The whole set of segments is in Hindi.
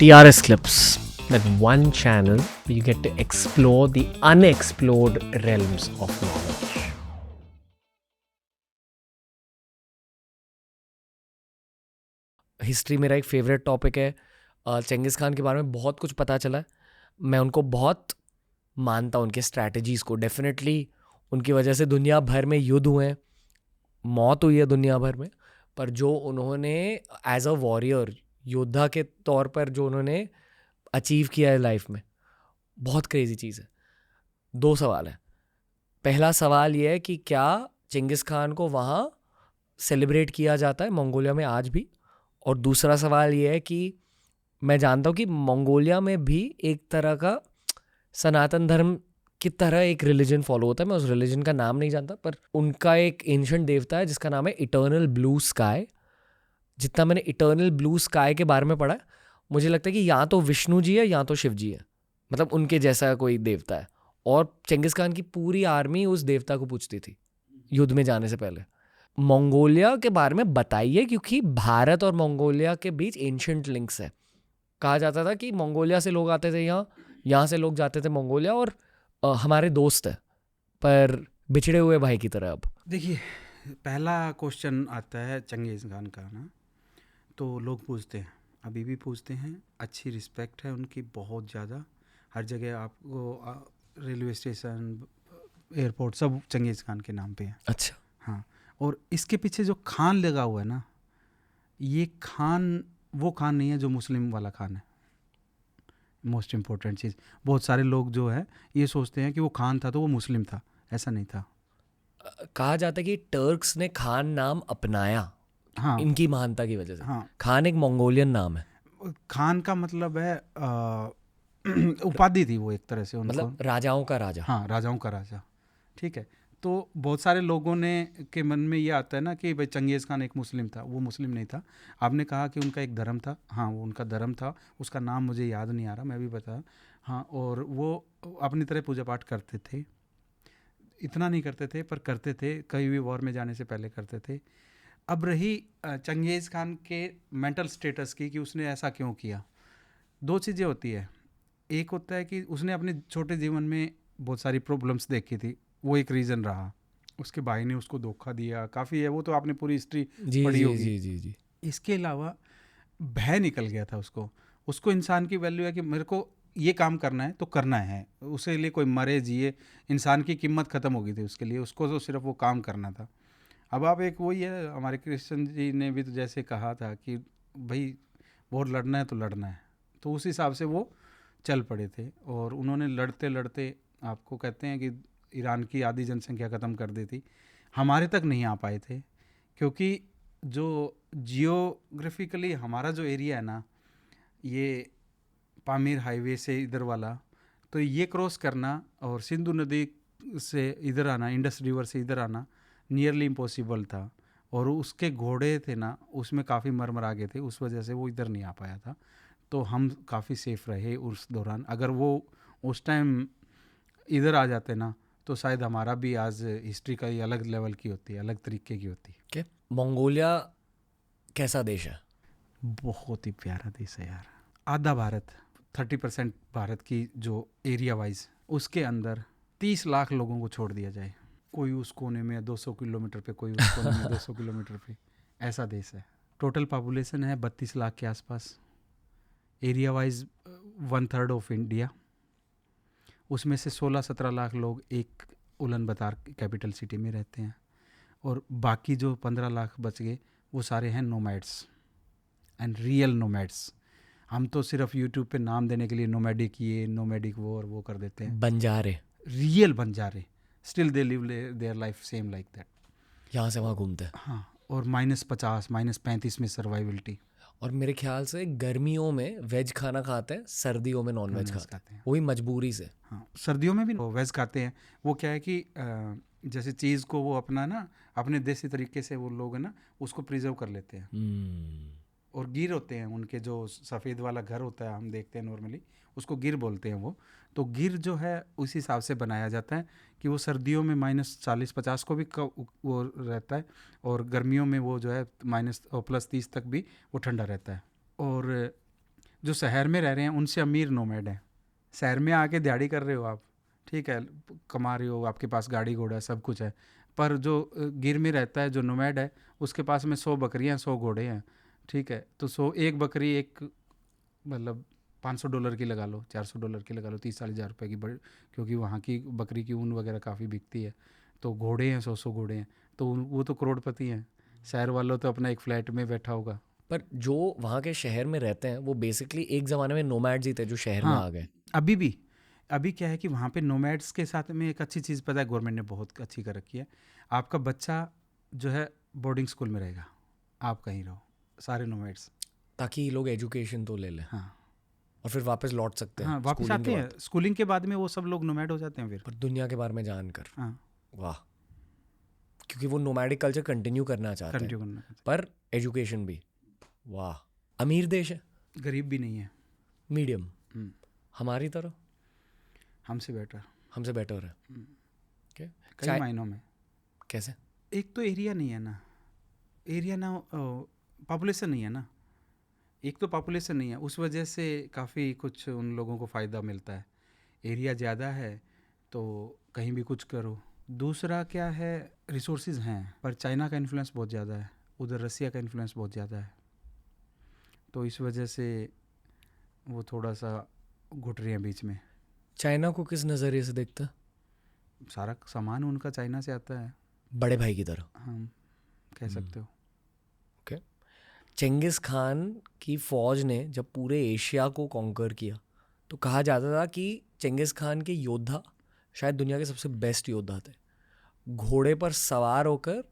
TRS Clips, that one channel where you get to explore the unexplored realms of knowledge. History मेरा एक फेवरेट टॉपिक है. चंगेज़ खान के बारे में बहुत कुछ पता चला है. मैं उनको बहुत मानता हूँ, उनके स्ट्रैटेजीज़ को. डेफिनेटली उनकी वजह से दुनिया भर में युद्ध हुए हैं, मौत हुई है दुनिया भर में, पर जो उन्होंने एज अ वॉरियर, योद्धा के तौर पर जो उन्होंने अचीव किया है लाइफ में, बहुत क्रेजी चीज़ है. 2 सवाल है. पहला सवाल ये है कि क्या चंगेज़ खान को वहाँ सेलिब्रेट किया जाता है मंगोलिया में आज भी? और दूसरा सवाल ये है कि मैं जानता हूँ कि मंगोलिया में भी एक तरह का सनातन धर्म की तरह एक रिलीजन फॉलो होता है. मैं उस रिलीजन का नाम नहीं जानता, पर उनका एक एंशिएंट देवता है जिसका नाम है इटर्नल ब्लू स्काई. जितना मैंने इटर्नल ब्लू स्काई के बारे में पढ़ा है, मुझे लगता है कि या तो विष्णु जी है या तो शिव जी है, मतलब उनके जैसा कोई देवता है. और चंगेज़ खान की पूरी आर्मी उस देवता को पूछती थी युद्ध में जाने से पहले. मंगोलिया के बारे में बताइए, क्योंकि भारत और मंगोलिया के बीच एंशिएंट लिंक्स है. कहा जाता था कि मंगोलिया से लोग आते थे यहाँ से लोग जाते थे मंगोलिया, और हमारे दोस्त है, पर बिछड़े हुए भाई की तरह. अब देखिए, पहला क्वेश्चन आता है चंगेज़ खान का ना, तो लोग पूछते हैं, अभी भी पूछते हैं. अच्छी रिस्पेक्ट है उनकी बहुत ज़्यादा. हर जगह आपको रेलवे स्टेशन, एयरपोर्ट सब चंगेज़ खान के नाम पे है. अच्छा. हाँ, और इसके पीछे जो खान लगा हुआ है ना, ये खान वो खान नहीं है जो मुस्लिम वाला खान है. मोस्ट इम्पोर्टेंट चीज़, बहुत सारे लोग जो है ये सोचते हैं कि वो खान था तो वो मुस्लिम था. ऐसा नहीं था. कहा जाता है कि टर्क्स ने खान नाम अपनाया, हाँ, इनकी महानता की वजह से. हाँ, खान एक मंगोलियन नाम है, खान का मतलब है उपाधि थी वो एक तरह से उनको. मतलब राजाओं का राजा. हाँ, राजाओं का राजा. ठीक है, तो बहुत सारे लोगों ने के मन में ये आता है ना कि भाई चंगेज़ खान एक मुस्लिम था. वो मुस्लिम नहीं था. आपने कहा कि उनका एक धर्म था. हाँ, वो उनका धर्म था, उसका नाम मुझे याद नहीं आ रहा, मैं भी बता. हाँ, और वो अपनी तरह पूजा पाठ करते थे. इतना नहीं करते थे पर करते थे, कहीं भी वॉर में जाने से पहले करते थे. अब रही चंगेज़ खान के मेंटल स्टेटस की कि उसने ऐसा क्यों किया. 2 चीज़ें होती है. एक होता है कि उसने अपने छोटे जीवन में बहुत सारी प्रॉब्लम्स देखी थी, वो एक रीज़न रहा. उसके भाई ने उसको धोखा दिया, काफ़ी है, वो तो आपने पूरी हिस्ट्री जी पढ़ी जी होगी. जी जी जी. इसके अलावा भय निकल गया था उसको. उसको इंसान की वैल्यू है कि मेरे को ये काम करना है तो करना है. उसके लिए कोई मरे जिए, इंसान की कीमत ख़त्म हो गई थी उसके लिए. उसको तो सिर्फ वो काम करना था. अब आप एक वही है, हमारे कृष्ण जी ने भी तो जैसे कहा था कि भाई वोट लड़ना है तो लड़ना है, तो उस हिसाब से वो चल पड़े थे. और उन्होंने लड़ते लड़ते, आपको कहते हैं कि ईरान की आधी जनसंख्या ख़त्म कर दी थी. हमारे तक नहीं आ पाए थे, क्योंकि जो जियोग्राफिकली हमारा जो एरिया है ना, ये पामीर हाईवे से इधर वाला, तो ये क्रॉस करना और सिंधु नदी से इधर आना, इंडस रिवर से इधर आना नियरली इम्पॉसिबल था. और उसके घोड़े थे ना, उसमें काफ़ी मरमरा गए थे, उस वजह से वो इधर नहीं आ पाया था. तो हम काफ़ी सेफ रहे उस दौरान. अगर वो उस टाइम इधर आ जाते ना, तो शायद हमारा भी आज हिस्ट्री का ही अलग लेवल की होती है, अलग तरीके की होती है. क्या मंगोलिया कैसा देश है? बहुत ही प्यारा देश है यार. आधा भारत, 30% भारत की जो एरिया वाइज, उसके अंदर 30 लाख लोगों को छोड़ दिया जाए. कोई उस कोने में 200 किलोमीटर पे, कोई उस कोने में 200 किलोमीटर पे, ऐसा देश है. टोटल पॉपुलेशन है 32 लाख के आसपास. Area wise 1/3 of India. उसमें से 16-17 लाख लोग एक उलन बतार कैपिटल सिटी में रहते हैं. और बाकी जो 15 लाख बच गए, वो सारे हैं नोमैड्स एंड रियल नोमैड्स. हम तो सिर्फ यूट्यूब पे नाम देने के लिए नोमैडिक ये, नोमैडिक वो और वो कर देते हैं. बंजारे रियल बंजारे, still they live their life same like that. यहाँ से वहाँ घूमते हैं. हाँ, और -50, -35 में सर्वाइवलिटी. और मेरे ख्याल से गर्मियों में वेज खाना खाते हैं, सर्दियों में नॉन वेज खाते हैं, वही मजबूरी से. हाँ, सर्दियों में भी वेज खाते हैं. वो क्या है कि जैसे चीज़ को वो अपना ना, अपने देसी तरीके से वो लोग है ना, उसको प्रिजर्व कर लेते हैं. और गिर होते हैं उनके, जो सफ़ेद वाला घर होता है हम देखते हैं नॉर्मली, उसको गिर बोलते हैं वो. तो गिर जो है उस हिसाब से बनाया जाता है कि वो सर्दियों में -40-50 को भी वो रहता है, और गर्मियों में वो जो है -+30 तक भी वो ठंडा रहता है. और जो शहर में रह रहे हैं उनसे अमीर नोमैड हैं। शहर में आके दिहाड़ी कर रहे हो आप, ठीक है, कमा रहे हो, आपके पास गाड़ी घोड़ा सब कुछ है, पर जो गिर में रहता है, जो नोमैड है, उसके पास में 100 बकरियाँ 100 घोड़े हैं, ठीक है, तो 100 एक बकरी एक मतलब $500 की लगा लो, $400 की लगा लो, 30-40 हज़ार रुपये की बड़ी, क्योंकि वहाँ की बकरी की ऊन वगैरह काफ़ी बिकती है। तो घोड़े हैं 100 घोड़े हैं, तो वो तो करोड़पति हैं। शहर वालों तो अपना एक फ्लैट में बैठा होगा। पर जो वहाँ के शहर में रहते हैं वो बेसिकली एक ज़माने में नोमैड्स ही थे जो शहर में हाँ, आ गए। अभी क्या है कि वहाँ पे नोमैड्स के साथ में एक अच्छी चीज़ पता है गवर्नमेंट ने बहुत अच्छी कर रखी है। आपका बच्चा जो है बोर्डिंग स्कूल में रहेगा, आप कहीं रहो, सारे नोमैड्स। ताकि ये लोग एजुकेशन तो ले लें हाँ और फिर वापस लौट सकते हैं हाँ, वापस स्कूलिंग आते के हैं बाद। स्कूलिंग के बाद में, वो सब लोग नोमैड हो जाते हैं फिर। पर दुनिया के बारे में जानकर, हाँ, वाह, क्योंकि वो नोमैडिक कल्चर कंटिन्यू करना चाहते हैं, कंटिन्यू करना, पर एजुकेशन भी, वाह। अमीर देश है, गरीब भी नहीं है, मीडियम, हमारी तरह, हमसे बेटर, हमसे बेटर है। okay? कई मायनों में। कैसे? एक तो एरिया नहीं है ना, एरिया ना, पॉपुलेशन नहीं है ना, एक तो पॉपुलेशन नहीं है, उस वजह से काफ़ी कुछ उन लोगों को फ़ायदा मिलता है। एरिया ज़्यादा है तो कहीं भी कुछ करो। दूसरा क्या है, रिसोर्सेज हैं, पर चाइना का इन्फ्लुएंस बहुत ज़्यादा है, उधर रसिया का इन्फ्लुएंस बहुत ज़्यादा है, तो इस वजह से वो थोड़ा सा घुट रहे हैं बीच में। चाइना को किस नज़रिए से देखता है? सारा सामान उनका चाइना से आता है, बड़े भाई की तरह, हम कह सकते हो। ओके। चेंगिस खान की फ़ौज ने जब पूरे एशिया को कॉन्कर किया तो कहा जाता था कि चेंगिस खान के योद्धा शायद दुनिया के सबसे बेस्ट योद्धा थे। घोड़े पर सवार होकर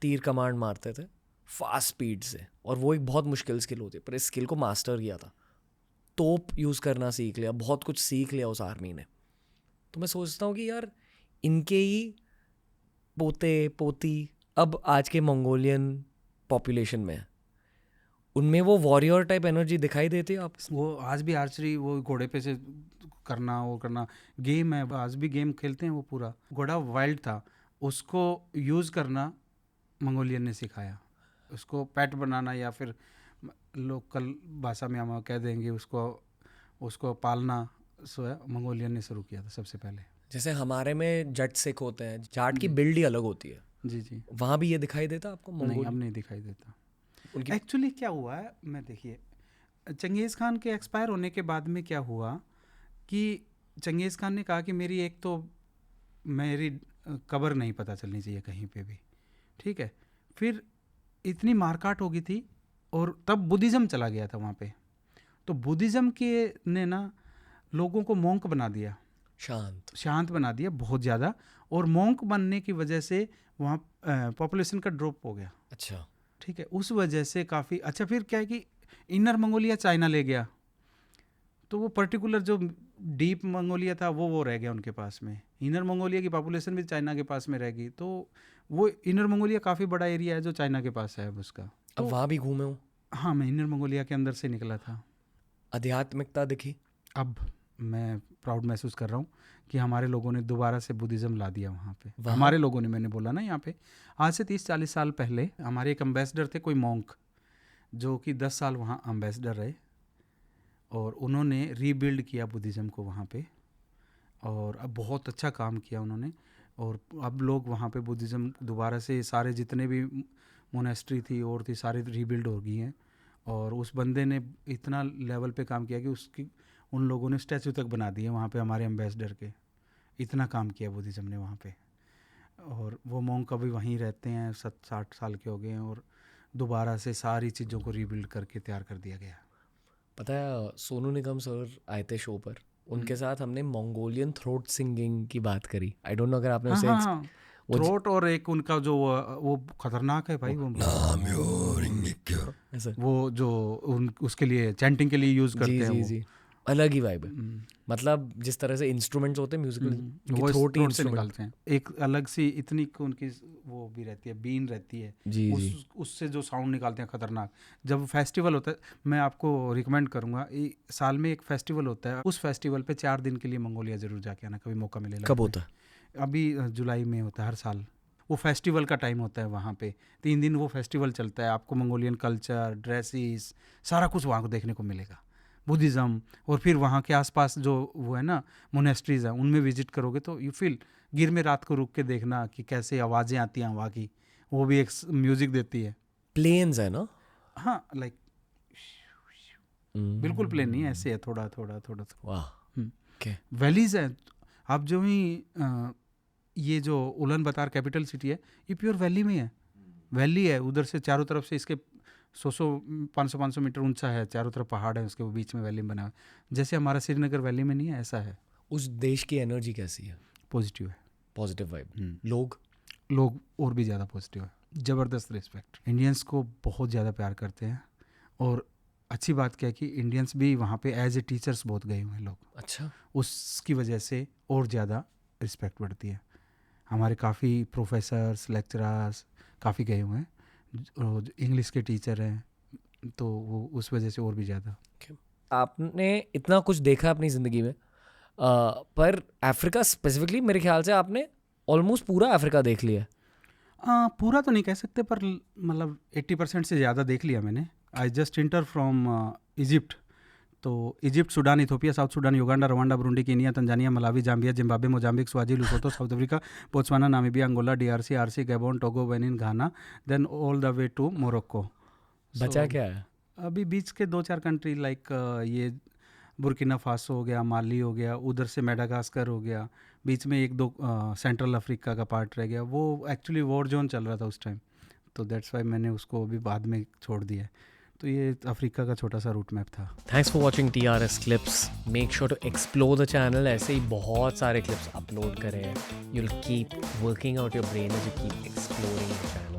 तीर कमांड मारते थे फास्ट स्पीड से, और वो एक बहुत मुश्किल स्किल होती है, पर इस स्किल को मास्टर किया था। तोप यूज़ करना सीख लिया, बहुत कुछ सीख लिया उस आर्मी ने। तो मैं सोचता हूँ कि यार इनके ही पोते पोती अब आज के मंगोलियन पॉपुलेशन में है, उनमें वो वॉरियर टाइप एनर्जी दिखाई देती है आप? वो आज भी आर्चरी, वो घोड़े पे से करना, वो करना, गेम है, आज भी गेम खेलते हैं। वो पूरा घोड़ा वाइल्ड था, उसको यूज़ करना मंगोलियन ने सिखाया। उसको पेट बनाना, या फिर लोकल भाषा में हम कह देंगे उसको पालना, सो है मंगोलियन ने शुरू किया था सबसे पहले। जैसे हमारे में जट सिख होते हैं, जाट की जी। बिल्ड ही अलग होती है, जी जी, वहाँ भी ये दिखाई देता आपको? नहीं, अब नहीं दिखाई देता। उनकी एक्चुअली क्या हुआ है, मैं देखिए, चंगेज़ खान के एक्सपायर होने के बाद में क्या हुआ कि चंगेज़ खान ने कहा कि मेरी एक तो मेरी कब्र नहीं पता चलनी चाहिए कहीं पे भी, ठीक है। फिर इतनी मारकाट हो गई थी, और तब बुद्धिज़्म चला गया था वहाँ पे, तो बुद्धिज़्म के ने ना लोगों को मोंक बना दिया, शांत बना दिया बहुत ज़्यादा, और मोंक बनने की वजह से वहाँ पॉपुलेशन का ड्रॉप हो गया। अच्छा, ठीक है, उस वजह से काफ़ी अच्छा। फिर क्या है कि इनर मंगोलिया चाइना ले गया, तो वो पर्टिकुलर जो डीप मंगोलिया था वो रह गया उनके पास में। इनर मंगोलिया की पॉपुलेशन भी चाइना के पास में रहेगी, तो वो इनर मंगोलिया काफ़ी बड़ा एरिया है जो चाइना के पास है अब उसका। अब तो वहाँ भी घूमे हूँ, हाँ, मैं इनर मंगोलिया के अंदर से निकला था। आध्यात्मिकता दिखी। अब मैं प्राउड महसूस कर रहा हूँ कि हमारे लोगों ने दोबारा से बुद्धिज़्म ला दिया वहाँ पे। हमारे लोगों ने, मैंने बोला ना यहाँ पे, आज से 30-40 साल पहले हमारे एक एम्बेसडर थे, कोई मॉन्क, जो कि 10 साल वहाँ एम्बेसडर रहे, और उन्होंने रीबिल्ड किया बुद्धिज़्म को वहाँ पे, और अब बहुत अच्छा काम किया उन्होंने। और अब लोग वहाँ पे बुद्धिज़्म दोबारा से, सारे जितने भी मोनेस्ट्री थी और थी, सारे रीबिल्ड हो गई हैं। और उस बंदे ने इतना लेवल पे काम किया कि उसकी उन लोगों ने स्टैचू तक बना दिए वहाँ पे हमारे एम्बेसडर के। इतना काम किया बुद्धिज़्म ने वहाँ पे, और वो मोंक अभी वहीं रहते हैं, 60 साल के हो गए हैं, और दोबारा से सारी चीज़ों को रीबिल्ड करके तैयार कर दिया गया। पता है, सोनू निगम सर आए थे शो पर, उनके साथ हमने मंगोलियन थ्रोट सिंगिंग की बात करी। आई डोंट नो अगर आपने उसे हाँ, थ्रोट, और एक उनका जो वो खतरनाक है भाई, वो जो उसके लिए चैंटिंग के लिए यूज़ करते हैं। जी, अलग ही वाइब है। मतलब जिस तरह से इंस्ट्रूमेंट्स होते हैं म्यूजिकल, वो थ्रोट थ्रोट से निकालते हैं, एक अलग सी इतनी उनकी वो भी रहती है, बीन रहती है जी, उससे जो साउंड निकालते हैं खतरनाक। जब फेस्टिवल होता है, मैं आपको रिकमेंड करूंगा, साल में एक फेस्टिवल होता है, उस फेस्टिवल पे 4 दिन के लिए मंगोलिया जरूर जाके आना, कभी मौका मिले। कब होता है? अभी जुलाई में होता है हर साल। वो फेस्टिवल का टाइम होता है वहाँ पे, 3 दिन वो फेस्टिवल चलता है। आपको मंगोलियन कल्चर, ड्रेसेस, सारा कुछ वहाँ को देखने को मिलेगा। बुद्धिज़्म, और फिर वहाँ के आसपास जो वो है ना मोनेस्ट्रीज़ हैं उनमें विजिट करोगे तो यू फील, गिर में रात को रुक के देखना कि कैसे आवाज़ें आती हैं हवा की, वो भी एक म्यूज़िक देती है। प्लेन्स है ना? हाँ, लाइक बिल्कुल प्लेन नहीं है, ऐसे है थोड़ा थोड़ा थोड़ा। वाह। ओके। वैलीज़ हैं, आप जो ही ये जो उलन बतार कैपिटल सिटी है ये प्योर वैली में है, वैली है, उधर से चारों तरफ से इसके 100 500 मीटर ऊंचा है, चारों तरफ पहाड़ है, उसके वो बीच में वैली बना हुआ है। जैसे हमारा श्रीनगर वैली में नहीं है, ऐसा है। उस देश की एनर्जी कैसी है? पॉजिटिव है, पॉजिटिव वाइब। लोग और भी ज़्यादा पॉजिटिव है, ज़बरदस्त रिस्पेक्ट, इंडियंस को बहुत ज़्यादा प्यार करते हैं। और अच्छी बात क्या है कि इंडियंस भी वहाँ पे एज ए टीचर्स बहुत गए हुए हैं लोग। अच्छा। उसकी वजह से और ज़्यादा रिस्पेक्ट बढ़ती है। हमारे काफ़ी प्रोफेसर्स लेक्चरर्स काफ़ी गए हुए हैं, इंग्लिश के टीचर हैं, तो वो उस वजह से और भी ज़्यादा। आपने इतना कुछ देखा अपनी ज़िंदगी में, पर अफ्रीका स्पेसिफिकली मेरे ख्याल से आपने ऑलमोस्ट पूरा अफ्रीका देख लिया है। पूरा तो नहीं कह सकते, पर मतलब 80% से ज़्यादा देख लिया मैंने। I just enter from Egypt, तो Egypt, Sudan, Ethiopia, South Sudan, Uganda, Rwanda, Burundi, Kenya, Tanzania, Malawi, Zambia, Zimbabwe, Mozambique, Swazi, Lesotho, South Africa, Botswana, Namibia, Angola, DRC, RC, Gabon, Togo, Benin, Ghana, then all the way to Morocco. बचा क्या है? अभी बीच के 2-4 कंट्री लाइक ये बुर्किना फासो हो गया, माली हो गया, उधर से मेडागास्कर हो गया, बीच में 1-2 सेंट्रल अफ्रीका का पार्ट रह गया। वो एक्चुअली वॉर जोन चल रहा था उस टाइम, तो दैट्स वाई मैंने उसको अभी बाद में छोड़ दिया। तो ये अफ्रीका का छोटा सा रूट मैप था। Thanks for watching TRS clips. Make sure to explore the channel, ऐसे ही बहुत सारे क्लिप्स अपलोड करें। You will keep working out your brain as you keep exploring the channel.